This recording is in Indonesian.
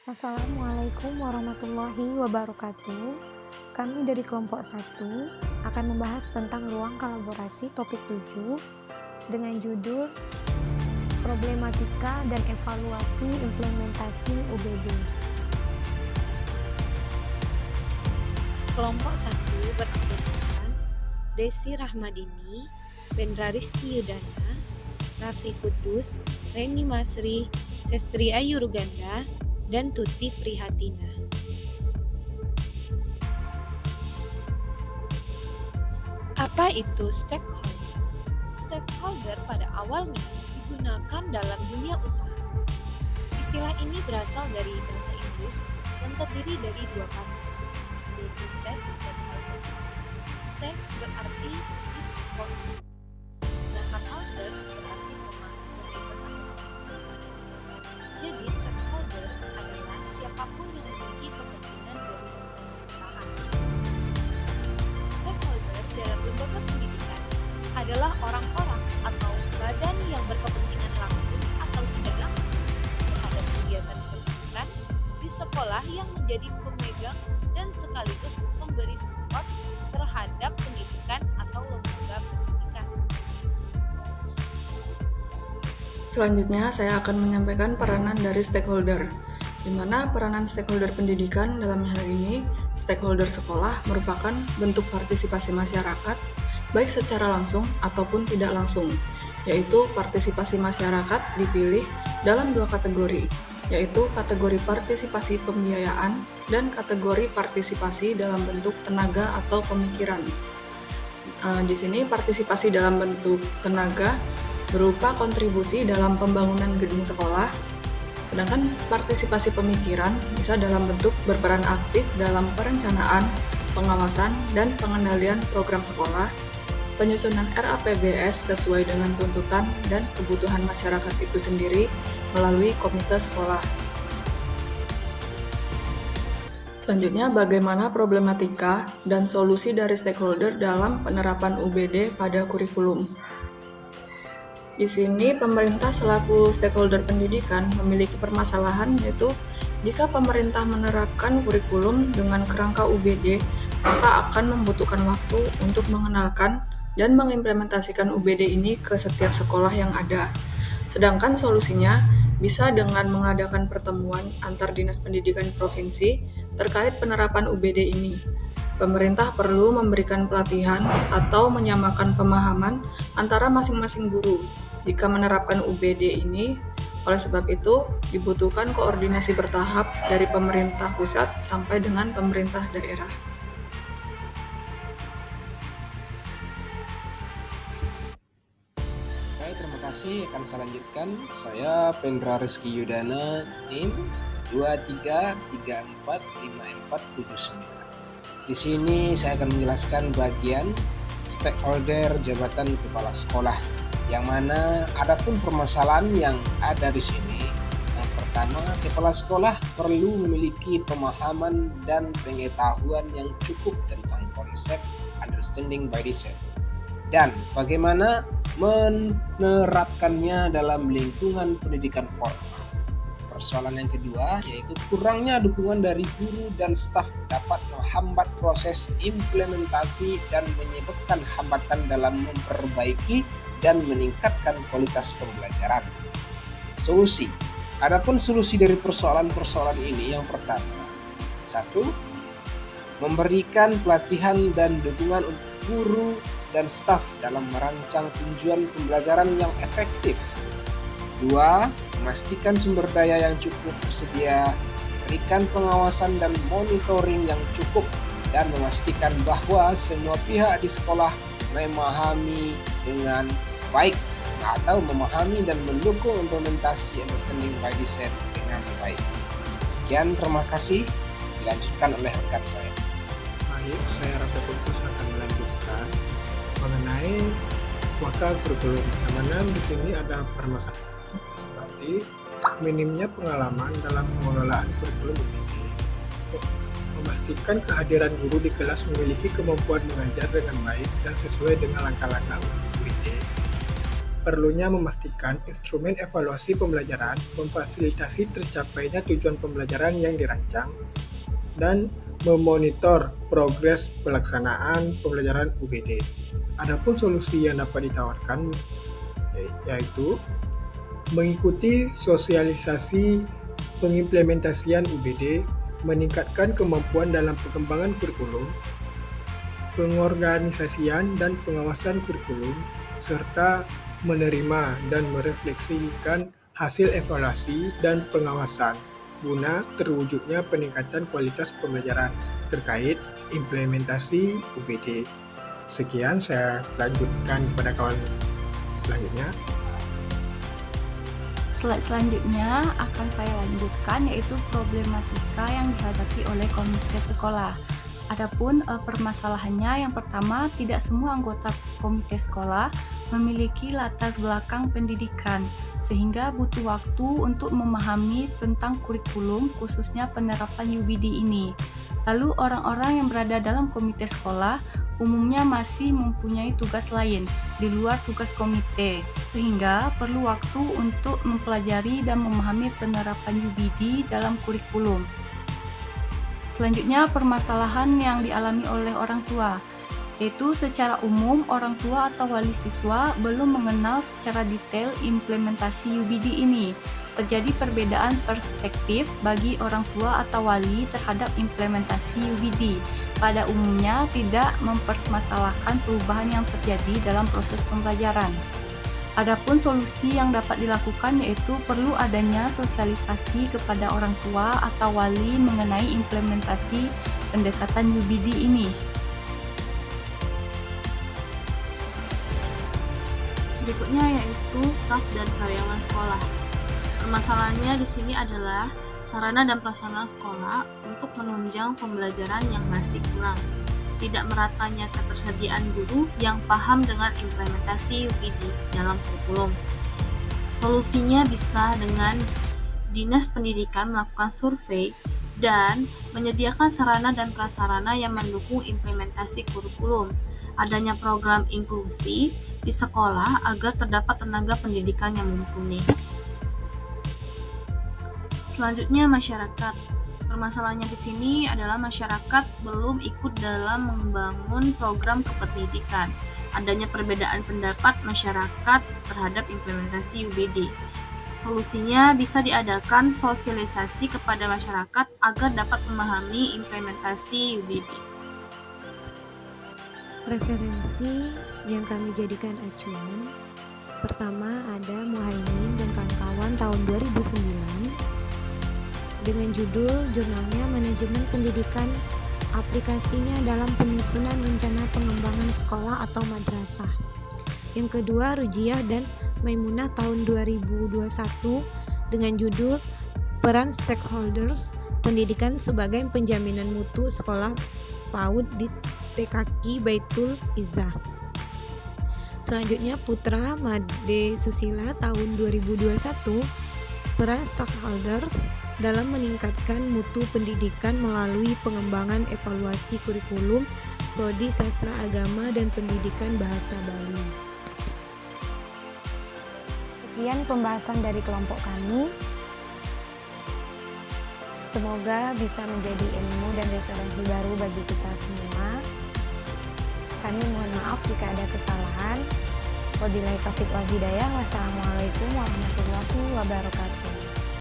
Assalamualaikum warahmatullahi wabarakatuh. Kami dari kelompok 1 akan membahas tentang ruang kolaborasi topik 7 dengan judul Problematika dan Evaluasi Implementasi UBD. Kelompok 1 beranggotakan Desi Rahmadini, Bendra Rizky Yudana, Raffi Kudus, Reni Masri, Sestri Ayu Ruganda, dan Tuti Prihatina. Apa itu stakeholder? Stakeholder pada awalnya digunakan dalam dunia usaha. Istilah ini berasal dari bahasa Inggris dan terdiri dari dua kata, yaitu stake dan holder. Stake berarti support, sedangkan holder berarti pemain dan jadi stakeholder adalah siapapun yang memiliki kepentingan dari perusahaan. Stakeholder dalam lembaga pendidikan adalah orang-orang atau badan yang berkepentingan langsung atau tidak langsung terhadap kegiatan pendidikan di sekolah yang menjadi pemegang dan sekaligus memberi support terhadap pendidikan atau lembaga pendidikan. Selanjutnya, saya akan menyampaikan peranan dari stakeholder, di mana peranan stakeholder pendidikan dalam hal ini, stakeholder sekolah merupakan bentuk partisipasi masyarakat, baik secara langsung ataupun tidak langsung, yaitu partisipasi masyarakat dipilih dalam dua kategori, yaitu kategori partisipasi pembiayaan dan kategori partisipasi dalam bentuk tenaga atau pemikiran. Di sini partisipasi dalam bentuk tenaga berupa kontribusi dalam pembangunan gedung sekolah, sedangkan partisipasi pemikiran bisa dalam bentuk berperan aktif dalam perencanaan, pengawasan, dan pengendalian program sekolah, penyusunan RAPBS sesuai dengan tuntutan dan kebutuhan masyarakat itu sendiri melalui komite sekolah. Selanjutnya, bagaimana problematika dan solusi dari stakeholder dalam penerapan UBD pada kurikulum. Di sini, pemerintah selaku stakeholder pendidikan memiliki permasalahan, yaitu jika pemerintah menerapkan kurikulum dengan kerangka UBD, maka akan membutuhkan waktu untuk mengenalkan dan mengimplementasikan UBD ini ke setiap sekolah yang ada. Sedangkan solusinya bisa dengan mengadakan pertemuan antar dinas pendidikan provinsi terkait penerapan UBD ini. Pemerintah perlu memberikan pelatihan atau menyamakan pemahaman antara masing-masing guru jika menerapkan UBD ini. Oleh sebab itu, dibutuhkan koordinasi bertahap dari pemerintah pusat sampai dengan pemerintah daerah. Baik, terima kasih. Akan saya lanjutkan. Saya Bendra Rizky Yudana, NIM 23345479. Di sini saya akan menjelaskan bagian stakeholder jabatan kepala sekolah, yang mana adapun permasalahan yang ada di sini. Yang pertama, kepala sekolah perlu memiliki pemahaman dan pengetahuan yang cukup tentang konsep understanding by design dan bagaimana menerapkannya dalam lingkungan pendidikan formal. Persoalan yang kedua yaitu kurangnya dukungan dari guru dan staf dapat menghambat proses implementasi dan menyebabkan hambatan dalam memperbaiki dan meningkatkan kualitas pembelajaran. Solusi. Adapun solusi dari persoalan-persoalan ini yang pertama, 1. Memberikan pelatihan dan dukungan untuk guru dan staf dalam merancang tujuan pembelajaran yang efektif. 2. Memastikan sumber daya yang cukup tersedia, berikan pengawasan dan monitoring yang cukup, dan memastikan bahwa semua pihak di sekolah memahami dengan baik atau memahami dan mendukung implementasi understanding by design dengan baik. Sekian, terima kasih. Dilanjutkan oleh rekan saya. Baik, saya Raffi Kudus akan melanjutkan mengenai kuota kurikulum. Yang mana di sini ada permasalahan seperti minimnya pengalaman dalam pengelolaan kurikulum UBD. Memastikan kehadiran guru di kelas memiliki kemampuan mengajar dengan baik dan sesuai dengan langkah-langkah UBD. perlunya memastikan instrumen evaluasi pembelajaran memfasilitasi tercapainya tujuan pembelajaran yang dirancang dan memonitor progres pelaksanaan pembelajaran UBD. Adapun solusi yang dapat ditawarkan yaitu mengikuti sosialisasi pengimplementasian UBD, meningkatkan kemampuan dalam pengembangan kurikulum, pengorganisasian dan pengawasan kurikulum, serta menerima dan merefleksikan hasil evaluasi dan pengawasan guna terwujudnya peningkatan kualitas pembelajaran terkait implementasi UBD. Sekian, saya lanjutkan kepada kawan selanjutnya. Slide selanjutnya akan saya lanjutkan, yaitu problematika yang dihadapi oleh komite sekolah. Adapun permasalahannya, yang pertama, tidak semua anggota komite sekolah memiliki latar belakang pendidikan, sehingga butuh waktu untuk memahami tentang kurikulum, khususnya penerapan UBD ini. Lalu orang-orang yang berada dalam komite sekolah umumnya masih mempunyai tugas lain di luar tugas komite, sehingga perlu waktu untuk mempelajari dan memahami penerapan UBD dalam kurikulum. Selanjutnya, permasalahan yang dialami oleh orang tua, yaitu secara umum orang tua atau wali siswa belum mengenal secara detail implementasi UBD ini. Terjadi perbedaan perspektif bagi orang tua atau wali terhadap implementasi UBD. Pada umumnya tidak mempermasalahkan perubahan yang terjadi dalam proses pembelajaran. Adapun solusi yang dapat dilakukan yaitu perlu adanya sosialisasi kepada orang tua atau wali mengenai implementasi pendekatan UBD ini. Berikutnya yaitu staf dan karyawan sekolah. Permasalahannya di sini adalah sarana dan prasarana sekolah untuk menunjang pembelajaran yang masih kurang. Tidak meratanya ketersediaan guru yang paham dengan implementasi UBD dalam kurikulum. Solusinya bisa dengan Dinas Pendidikan melakukan survei dan menyediakan sarana dan prasarana yang mendukung implementasi kurikulum. Adanya program inklusi di sekolah agar terdapat tenaga pendidikan yang mumpuni. Selanjutnya, masyarakat. Permasalahannya di sini adalah masyarakat belum ikut dalam membangun program kependidikan. Adanya perbedaan pendapat masyarakat terhadap implementasi UBD. Solusinya bisa diadakan sosialisasi kepada masyarakat agar dapat memahami implementasi UBD. Referensi yang kami jadikan acuan, pertama ada Muhaimin dan kawan-kawan tahun 2009 dengan judul jurnalnya Manajemen Pendidikan, aplikasinya dalam penyusunan rencana pengembangan sekolah atau madrasah. Yang kedua Rujiah dan Maimunah tahun 2021 dengan judul Peran Stakeholders Pendidikan sebagai Penjaminan Mutu Sekolah PAUD di TKK Baitul Izzah. Selanjutnya Putra Made Susila tahun 2021 Peran Stakeholders dalam meningkatkan mutu pendidikan melalui pengembangan evaluasi kurikulum Prodi Sastra Agama dan Pendidikan Bahasa Bali. Sekian pembahasan dari kelompok kami. Semoga bisa menjadi ilmu dan referensi baru bagi kita semua. Kami mohon maaf jika ada kesalahan. Wabillahi taufiq wal hidayah. Wassalamualaikum warahmatullahi wabarakatuh.